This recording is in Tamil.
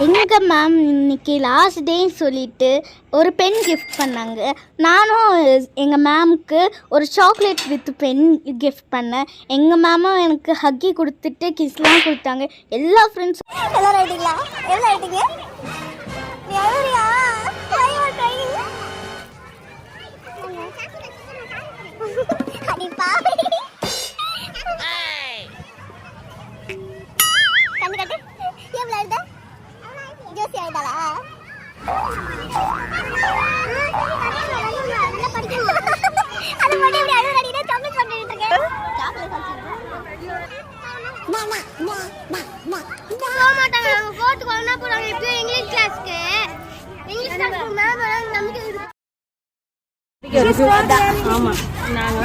எங்கள் மேம் இன்னைக்கு லாஸ்ட் டேன்னு சொல்லிட்டு ஒரு பென் கிஃப்ட் பண்ணாங்க. நானும் எங்கள் மேம்க்கு ஒரு சாக்லேட் வித் பென் கிஃப்ட் பண்ணேன். எங்கள் மேமும் எனக்கு ஹக்கி கொடுத்துட்டு கிஸ்லாம் கொடுத்தாங்க. எல்லா ஃப்ரெண்ட்ஸும் எல்லாரும் ஆயிட்டீங்களா? எவ்வளோ ஆயிட்டீங்க? நீ அழுறியா? கண்ணு கட்டு. எவ்வளோ அழுத? ஜோசி ஆயிட்டாளா? அது மட்டும் இப்படி அழுறாடினா சாக்லேட் பண்ணிட்டு இருக்கேன். மாட்டாங்க கோர்ட்டுக்கு வரணும் போறாங்க. இப்போ இங்கிலீஷ் கிளாஸ்க்கு இங்கிலீஷ் கிளாஸ் மேம் வராங்க. நமக்கு ஆமா நாங்க